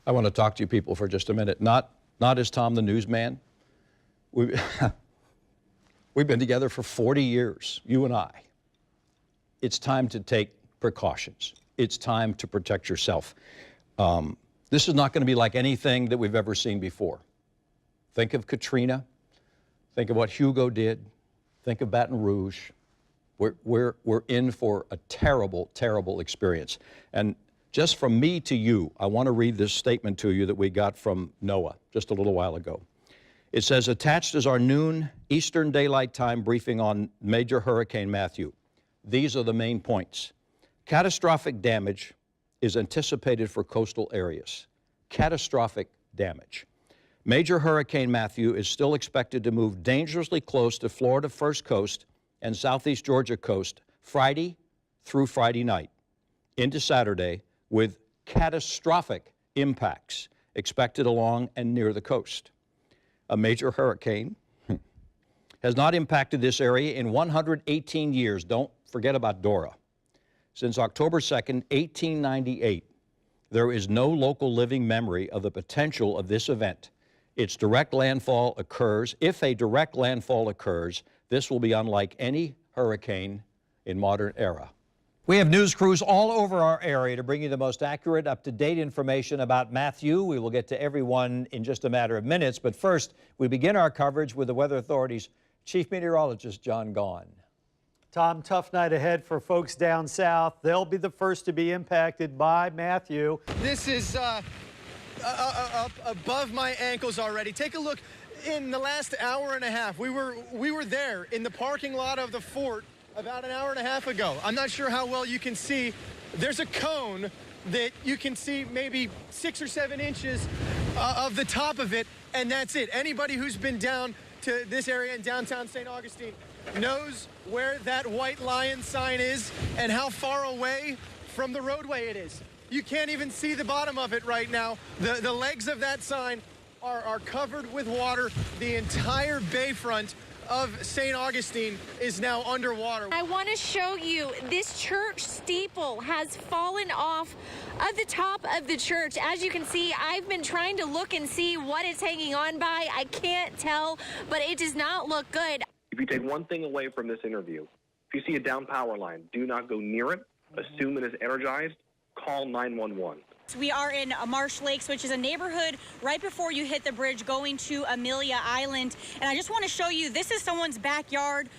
I want to talk to you people for just a minute. Not as Tom the newsman. We've been together for 40 years, you and I. It's time to take precautions. It's time to protect yourself. This is not going to be like anything that we've ever seen before. Think of Katrina. Think of what Hugo did. Think of Baton Rouge. We're in for a terrible, terrible experience. And just from me to you, I want to read this statement to you that we got from NOAA just a little while ago. It says, attached is our noon Eastern Daylight Time briefing on Major Hurricane Matthew. These are the main points. Catastrophic damage is anticipated for coastal areas. Catastrophic damage. Major Hurricane Matthew is still expected to move dangerously close to Florida First Coast and Southeast Georgia coast Friday through Friday night into Saturday, with catastrophic impacts expected along and near the coast. A major hurricane has not impacted this area in 118 years. Don't forget about Dora. Since October 2nd, 1898, there is no local living memory of the potential of this event. Its direct landfall occurs. If a direct landfall occurs, this will be unlike any hurricane in modern era. We have news crews all over our area to bring you the most accurate, up-to-date information about Matthew. We will get to everyone in just a matter of minutes, but first, we begin our coverage with the Weather Authority's Chief Meteorologist, John Gahn. Tom, tough night ahead for folks down south. They'll be the first to be impacted by Matthew. This is up above my ankles already. Take a look. In the last hour and a half, we were there in the parking lot of the fort about an hour and a half ago. I'm not sure how well you can see. There's a cone that you can see maybe 6 or 7 inches of the top of it, and that's it. Anybody who's been down to this area in downtown St. Augustine knows where that white lion sign is and how far away from the roadway it is. You can't even see the bottom of it right now. The legs of that sign are covered with water. The entire bayfront of St. Augustine is now underwater. I want to show you this church steeple has fallen off of the top of the church. As you can see, I've been trying to look and see what it's hanging on by. I can't tell, but it does not look good. If you take one thing away from this interview, if you see a down power line, do not go near it. Assume it is energized. Call 911. We are in Marsh Lakes, which is a neighborhood right before you hit the bridge going to Amelia Island. And I just want to show you, this is someone's backyard.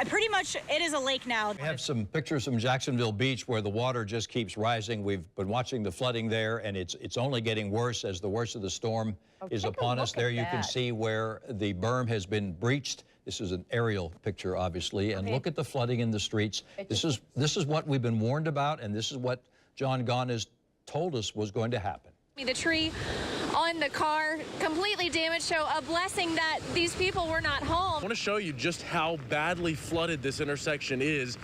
Pretty much, it is a lake now. We have some pictures from Jacksonville Beach where the water just keeps rising. We've been watching the flooding there, and it's only getting worse as the worst of the storm is upon us. There you can see where the berm has been breached. This is an aerial picture, obviously, and look at the flooding in the streets. This is what we've been warned about, and this is what John Gahn has told us was going to happen. The tree on the car completely damaged, so a blessing that these people were not home. I want to show you just how badly flooded this intersection is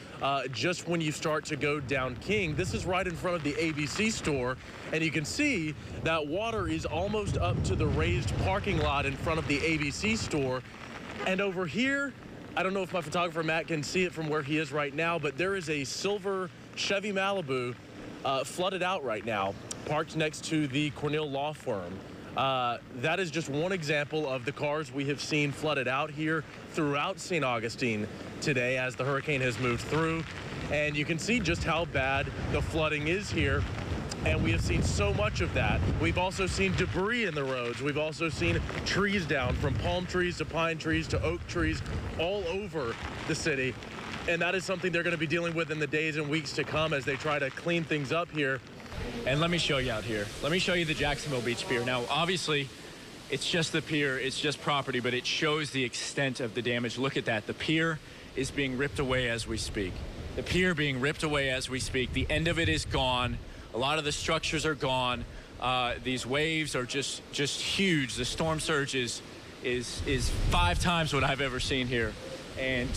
just when you start to go down King. This is right in front of the ABC store, and you can see that water is almost up to the raised parking lot in front of the ABC store. And over here, I don't know if my photographer Matt can see it from where he is right now, but there is a silver Chevy Malibu flooded out right now, parked next to the Cornell Law Firm. That is just one example of the cars we have seen flooded out here throughout St. Augustine today as the hurricane has moved through. And you can see just how bad the flooding is here. And we have seen so much of that. We've also seen debris in the roads. We've also seen trees down, from palm trees to pine trees to oak trees, all over the city. And that is something they're going to be dealing with in the days and weeks to come as they try to clean things up here. And let me show you out here. Let me show you the Jacksonville Beach Pier. Now, obviously, it's just the pier, it's just property, but it shows the extent of the damage. Look at that. The pier is being ripped away as we speak. The pier being ripped away as we speak. The end of it is gone. A lot of the structures are gone. These waves are just huge. The storm surge is 5 times what I've ever seen here. And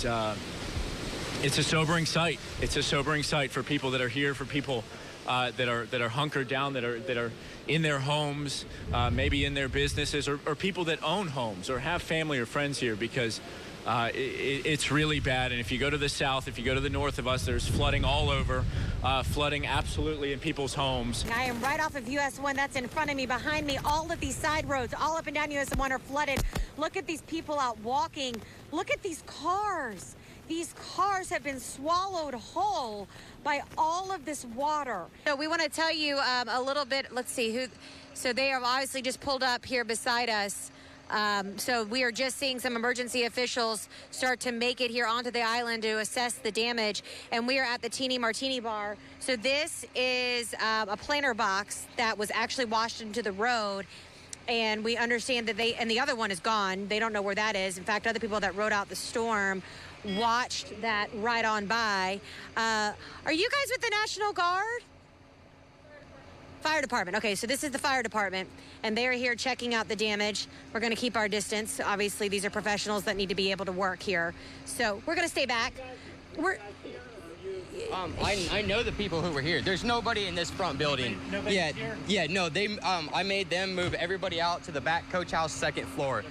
it's a sobering sight. It's a sobering sight for people that are here, for people that are hunkered down, that are in their homes, maybe in their businesses, or people that own homes or have family or friends here, because It's really bad. And if you go to the south, if you go to the north of us, there's flooding all over, flooding absolutely in people's homes. I am right off of US 1. That's in front of me, behind me. All of these side roads, all up and down US 1 are flooded. Look at these people out walking. Look at these cars. These cars have been swallowed whole by all of this water. So we want to tell you a little bit. Let's see who. So they have obviously just pulled up here beside us. So we are just seeing some emergency officials start to make it here onto the island to assess the damage. And we are at the Teeny Martini Bar. So this is a planter box that was actually washed into the road. And we understand that and the other one is gone. They don't know where that is. In fact, other people that rode out the storm watched that right on by. Are you guys with the National Guard? Fire department. Okay, so this is the fire department, and they're here checking out the damage. We're going to keep our distance. Obviously, these are professionals that need to be able to work here. So we're going to stay back. I know the people who were here. There's nobody in this front building. No. They. I made them move everybody out to the back coach house, second floor.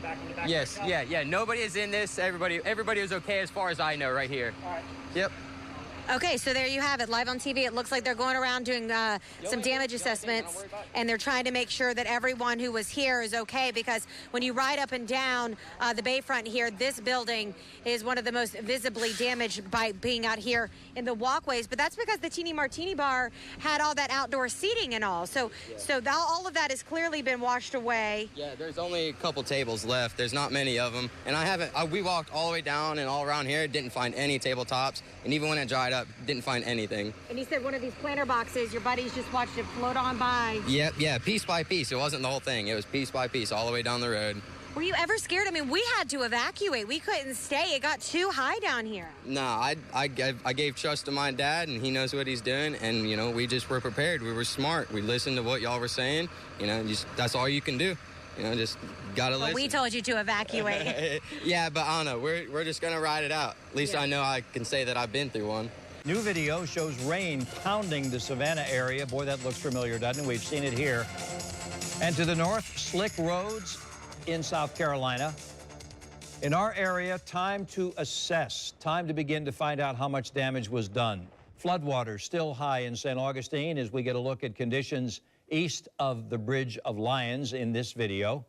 Yes. Nobody is in this. Everybody was okay as far as I know right here. All right. Yep. Okay, so there you have it, live on TV. It looks like they're going around doing some damage assessments, and they're trying to make sure that everyone who was here is okay, because when you ride up and down the bayfront here, this building is one of the most visibly damaged by being out here in the walkways. But that's because the Teeny Martini Bar had all that outdoor seating and all. So all of that has clearly been washed away. Yeah, there's only a couple tables left. There's not many of them. And we walked all the way down and all around here, didn't find any tabletops. And even when it dried up, didn't find anything. And you said one of these planter boxes, your buddies just watched it float on by. Yeah, piece by piece. It wasn't the whole thing. It was piece by piece all the way down the road. Were you ever scared? I mean, we had to evacuate. We couldn't stay. It got too high down here. No, I gave trust to my dad, and he knows what he's doing. And, we just were prepared. We were smart. We listened to what y'all were saying. That's all you can do. Just gotta listen. We told you to evacuate. Yeah, but I don't know. We're just gonna ride it out. At least I know I can say that I've been through one. New video shows rain pounding the Savannah area. Boy, that looks familiar, doesn't it? We've seen it here. And to the north, slick roads in South Carolina. In our area, time to assess, time to begin to find out how much damage was done. Floodwaters still high in St. Augustine as we get a look at conditions east of the Bridge of Lions in this video.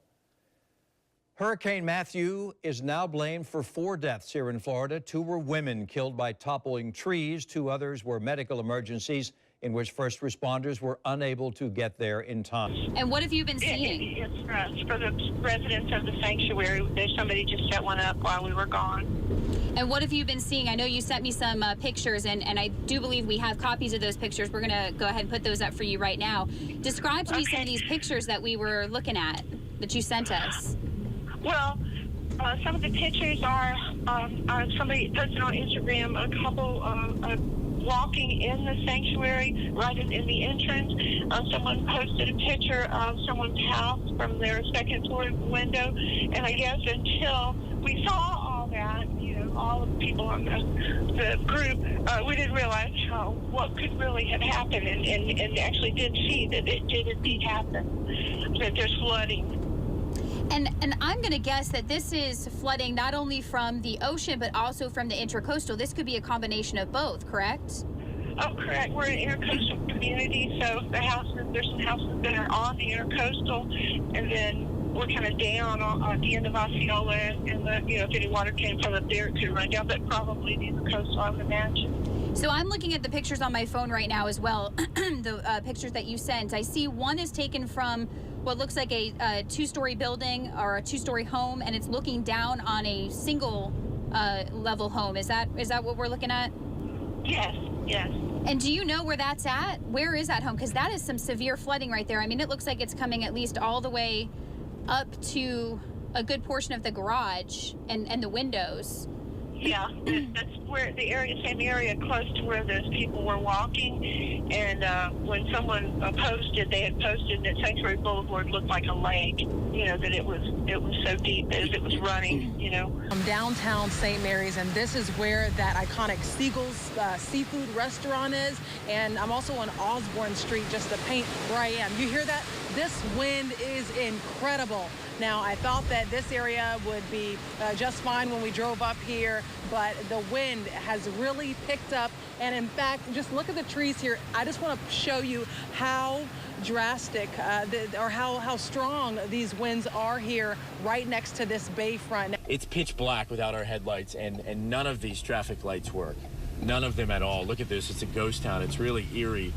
Hurricane Matthew is now blamed for 4 deaths here in Florida. 2 were women killed by toppling trees. 2 others were medical emergencies in which first responders were unable to get there in time. And what have you been seeing? It's for the residents of the sanctuary. There's somebody just set one up while we were gone. And what have you been seeing? I know you sent me some pictures, and I do believe we have copies of those pictures. We're going to go ahead and put those up for you right now. Describe to me some of these pictures that we were looking at that you sent us. Well, some of the pictures are somebody posted on Instagram a couple walking in the sanctuary right in the entrance. Someone posted a picture of someone's house from their second floor window, and I guess until we saw all that, all of the people on the group, we didn't realize what could really have happened, and actually did see that it did indeed happen, that there's flooding. And I'm going to guess that this is flooding not only from the ocean, but also from the intercoastal. This could be a combination of both, correct? Oh, correct. We're an intercoastal community, so there's some houses that are on the intercoastal, and then we're kind of down on the end of Osceola, and if any water came from up there, it could run down, but probably the intercoastal, I would imagine. So I'm looking at the pictures on my phone right now as well, the pictures that you sent. I see one is taken from what looks like a 2-story building or a 2-story home, and it's looking down on a single level home. Is that what we're looking at? Yes. And do you know where that's at? Where is that home? Because that is some severe flooding right there. I mean, it looks like it's coming at least all the way up to a good portion of the garage and the windows. Yeah, that's where same area close to where those people were walking. And when someone they had posted that Sanctuary Boulevard looked like a lake, that it was so deep as it was running, From downtown St. Mary's, and this is where that iconic Siegel's seafood restaurant is. And I'm also on Osborne Street, just to paint where I am. You hear that? This wind is incredible. Now, I thought that this area would be just fine when we drove up here, but the wind has really picked up. And in fact, just look at the trees here. I just want to show you how drastic or how strong these winds are here right next to this bayfront. It's pitch black without our headlights, and none of these traffic lights work. None of them at all. Look at this. It's a ghost town. It's really eerie.